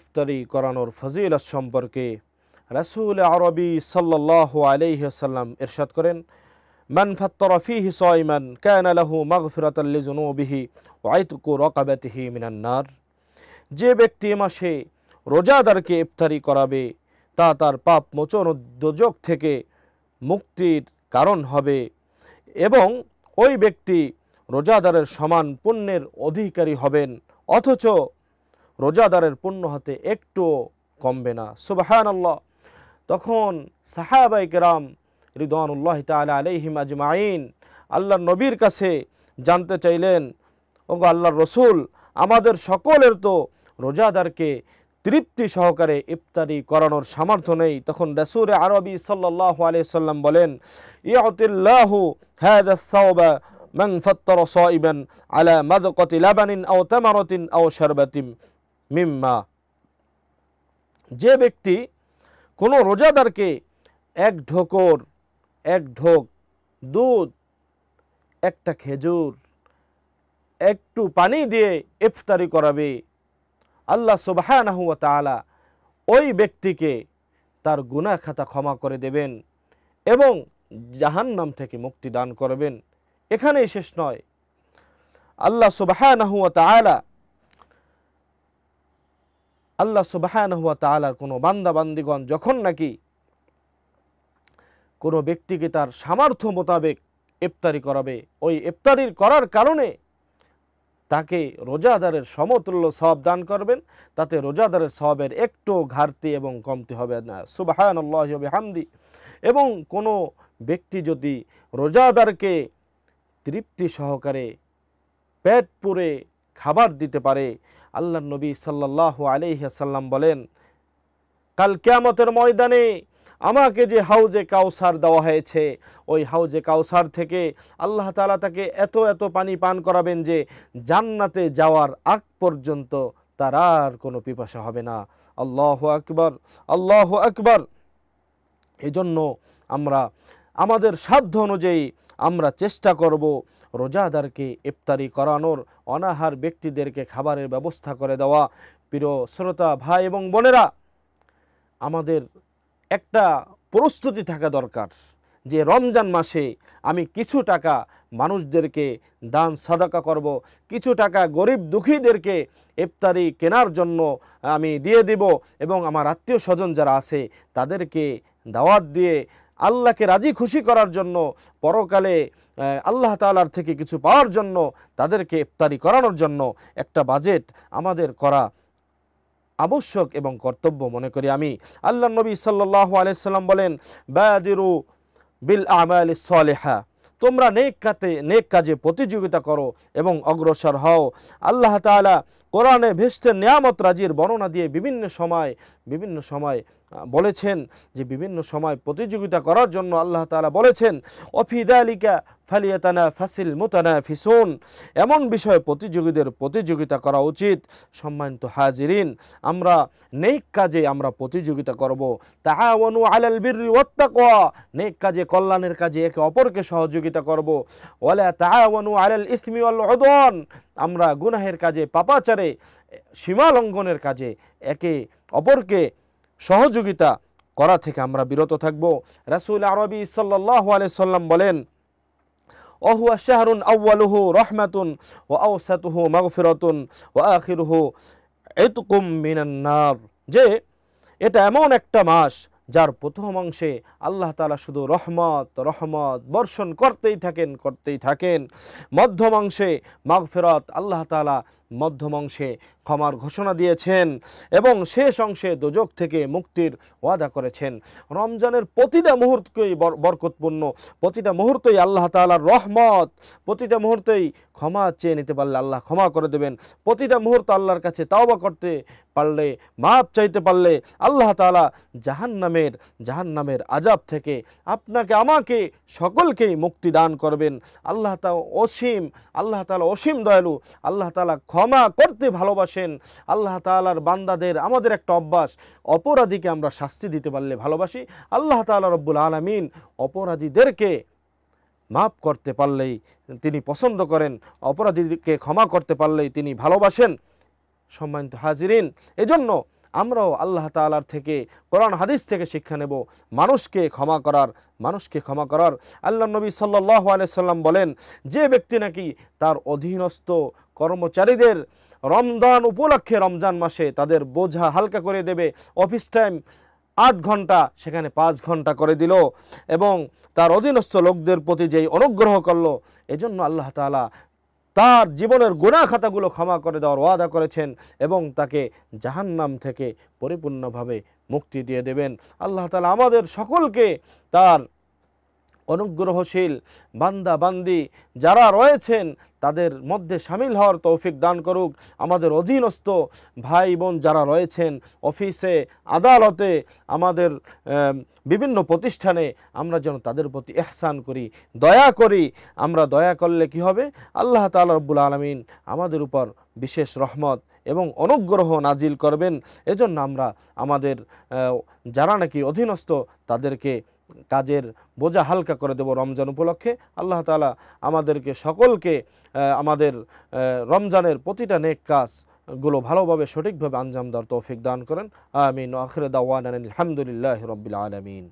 ইফতারি করানোর ফজিলত সম্পর্কে রাসূল আরবি সাল্লাল্লাহু আলাইহি ওয়াসাল্লাম ইরশাদ করেন, মান ফাত্তারা ফীহি সাইমান কানা লাহু মাগফিরাতান লিযুনুবিহি ওয়া ইতকু রাকাবাতিহি মিনান নার। যে ব্যক্তি মাসে রোজাদারকে ইফতারি করাবে তা তার পাপ মোচন ও দোজখ থেকে মুক্তির কারণ হবে এবং ওই ব্যক্তি রোজাদারের সমান পুণ্যের অধিকারী হবেন, অথচ রোজাদারের পুণ্য হাতে একটু কমবে না। সুবহানাল্লাহ। তখন সাহাবায়ে কেরাম রিদওয়ানুল্লাহি তাআলা আলাইহিম আজমাইন আল্লাহর নবীর কাছে জানতে চাইলেন, ওগো আল্লাহর রসুল, আমাদের সকলের তো রোজাদারকে তৃপ্তি সহকারে ইফতারি করানোর সামর্থ্য নেই। তখন রাসূল আরবি সাল্লাল্লাহু আলাইহি সাল্লাম বলেন, ইয়াতিল্লাহু হাযা সাওবা মান ফাত্তারা সাইবান আলা মাদকাতি লাবানিন আও তামারাতিন আও শারবাতিন মিম্মা। যে ব্যক্তি কোনো রোজাদারকে এক ঢোক দুধ, একটা খেজুর, একটু পানি দিয়ে ইফতারি করাবে, আল্লাহ সুবহানাহু ওয়া তাআলা ওই ব্যক্তিকে তার গুনাহ খাতা ক্ষমা করে দেবেন এবং জাহান্নাম থেকে মুক্তি দান করবেন। এখানেই শেষ নয়, আল্লাহ সুবহানাহু ওয়া তাআলার কোনো বান্দা বান্দিগণ যখন নাকি কোনো ব্যক্তিকে তার সামর্থ্য মোতাবেক ইফতারি করাবে, ওই ইফতারির করার কারণে তাকে রোজাদারের সমতুল্য সওয়াব দান করবেন, তাতে রোজাদারের সওয়াবের একটু ঘাটতি এবং কমতি হবে না। সুবহানাল্লাহি ওয়া বিহামদি। এবং কোনো ব্যক্তি যদি রোজাদারকে তৃপ্তি সহকারে পেট পুরে খাবার দিতে পারে, আল্লাহর নবী সাল্লাল্লাহু আলাইহি ওয়াসাল্লাম বলেন, কাল কিয়ামতের ময়দানে আমাকে যে হাউজে কাউসার দেওয়া হয়েছে, ওই হাউজে কাউসার থেকে আল্লাহ তাআলা তাকে এত এত পানি পান করাবেন যে জান্নাতে যাওয়ার আগ পর্যন্ত তার আর কোনো পিপাসা হবে না। আল্লাহু আকবার, আল্লাহু আকবার। এজন্য আমরা আমাদের সাধ্য অনুযায়ী আমরা চেষ্টা করব রোজাদারকে ইফতারি করানোর, অনাহার ব্যক্তিদেরকে খাবারের ব্যবস্থা করে দেওয়া। প্রিয় শ্রোতা ভাই এবং বোনেরা, আমাদের একটা প্রস্তুতি থাকা দরকার যে রমজান মাসে আমি কিছু টাকা মানুষদেরকে দান সাদাকা করব, কিছু টাকা গরিব দুঃখীদেরকে ইফতারি কেনার জন্য আমি দিয়ে দিব এবং আমার আত্মীয় স্বজন যারা আছে তাদেরকে দাওয়াত দিয়ে আল্লাহকে রাজি খুশি করার জন্য, পরকালে আল্লাহ তাআলার থেকে কিছু পাওয়ার জন্য তাদেরকে ইফতারি করানোর জন্য একটা বাজেট আমাদের করা আবশ্যক এবং কর্তব্য মনে করি আমি। আল্লাহর নবী সাল্লাল্লাহু আলাইহি সাল্লাম বলেন, বাদিরু বিল আমালিস সালিহা, তোমরা নেক কাজে প্রতিযোগিতা করো এবং অগ্রসর হও। আল্লাহ তাআলা কোরআনে ভেস্টের নিয়ামত রাজির বর্ণনা দিয়ে বিভিন্ন সময় বলেছেন যে বিভিন্ন সময় প্রতিযোগিতা করার জন্য আল্লাহ তাআলা বলেছেন, ওয়াফি যালিকা ফালিয়াতানাফাসিল মুতানাফিসুন, এমন বিষয়ে প্রতিযোগিতা করা উচিত। সম্মানিত হাজিরিন, আমরা নেক কাজে আমরা প্রতিযোগিতা করব। তাআওয়ানু আলাল বিররি ওয়াত তাকওয়া, নেক কাজে কল্যাণের কাজে একে অপরকে সহযোগিতা করব। ওয়ালা তাআওয়ানু আলাল ইসমি ওয়াল উদওয়ান, আমরা গুনাহের কাজে, পাপাচারে, সীমা লঙ্ঘনের কাজে একে অপরকে সহযোগিতা করা থেকে আমরা বিরত থাকব। রাসূল আরবি সাল্লাল্লাহু আলাইহি সাল্লাম বলেন, ওহুয়া শাহরুন আউয়ালুহু রাহমাতুন ওয়া আওসাতুহু মাগফিরাতুন ওয়া আখিরুহু ইতকুম মিনান নার, যে এটা এমন একটা মাস যার প্রথম অংশে আল্লাহ তাআলা শুধু রহমত বর্ষণ করতেই থাকেন, মধ্যম অংশে মাগফিরাত, আল্লাহ তাআলা মধ্যম অংশে ক্ষমার ঘোষণা দিয়েছেন এবং শেষ অংশে দোজখ থেকে মুক্তির ওয়াদা করেছেন। রমজানের প্রতিটা মুহূর্তই বরকতপূর্ণ, প্রতিটা মুহূর্তেই আল্লাহ তাআলার রহমত, প্রতিটা মুহূর্তেই ক্ষমা চেয়ে নিতে পারলে আল্লাহ ক্ষমা করে দেবেন। প্রতিটা মুহূর্ত আল্লাহর কাছে তাওবা করতে পারলে, মাপ চাইতে পারলে আল্লাহ তাআলা জাহান্নামের আযাব থেকে আপনাকে আমাকে সকলকেই মুক্তি দান করবেন। আল্লাহ তাআলা অসীম দয়ালু, আল্লাহ তাআলা ক্ষমা করতে ভালোবাসেন। আল্লাহ তাআলার বান্দাদের আমাদের একটা অভ্যাস, অপরাধীকে আমরা শাস্তি দিতে পারলে ভালোবাসি। আল্লাহ তাআলা রব্বুল আলামিন অপরাধীদেরকে মাফ করতে পারলেই তিনি পছন্দ করেন, অপরাধীকে ক্ষমা করতে পারলেই তিনি ভালোবাসেন। সম্মানিত হাজিরিন, এজন্য আমরাও আল্লাহ তাআলার থেকে, কোরআন হাদিস থেকে শিক্ষা নেব মানুষকে ক্ষমা করার, মানুষকে ক্ষমা করার। আল্লাহ নবী সাল্লাল্লাহু আলাইহি সাল্লাম বলেন, যে ব্যক্তি নাকি তার অধীনস্থ কর্মচারীদের রমজান উপলক্ষে, রমজান মাসে তাদের বোঝা হালকা করে দেবে, অফিস টাইম 8 ঘন্টা সেখানে 5 ঘন্টা করে দিল, এবং তার অধীনস্থ লোকদের প্রতি যেই অনুগ্রহ করলো, এজন্য আল্লাহ তাআলা তার জীবনের গুনাহ খাতাগুলো ক্ষমা করে দেওয়ার ওয়াদা করেছেন এবং তাকে জাহান্নাম থেকে পরিপূর্ণভাবে মুক্তি দিয়ে দেবেন। আল্লাহ তাআলা আমাদের সকলকে তার অনুগ্রহশীল বান্দা বান্দি যারা রয়েছেন তাদের মধ্যে শামিল হওয়ার তৌফিক দান করুক। আমাদের অধীনস্থ ভাই বোন যারা রয়েছেন, অফিসে, আদালতে, আমাদের বিভিন্ন প্রতিষ্ঠানে, আমরা যেন তাদের প্রতি ইহসান করি, দয়া করি। আমরা দয়া করলে কি হবে? আল্লাহ তাআলা রব্বুল আলামিন আমাদের উপর বিশেষ রহমত এবং অনুগ্রহ নাজিল করবেন। এজন্য আমরা আমাদের যারা নাকি অধীনস্থ তাদেরকে কাজের বোঝা হালকা করে দেব রমজান উপলক্ষে। আল্লাহ তাআলা আমাদেরকে সকলকে আমাদের রমজানের প্রতিটা নেক কাজগুলো ভালোভাবে সঠিকভাবে আঞ্জাম দেওয়ার তৌফিক দান করেন। আমিন। আখির দাওয়ানা আলহামদুলিল্লাহি রাব্বিল আলামিন।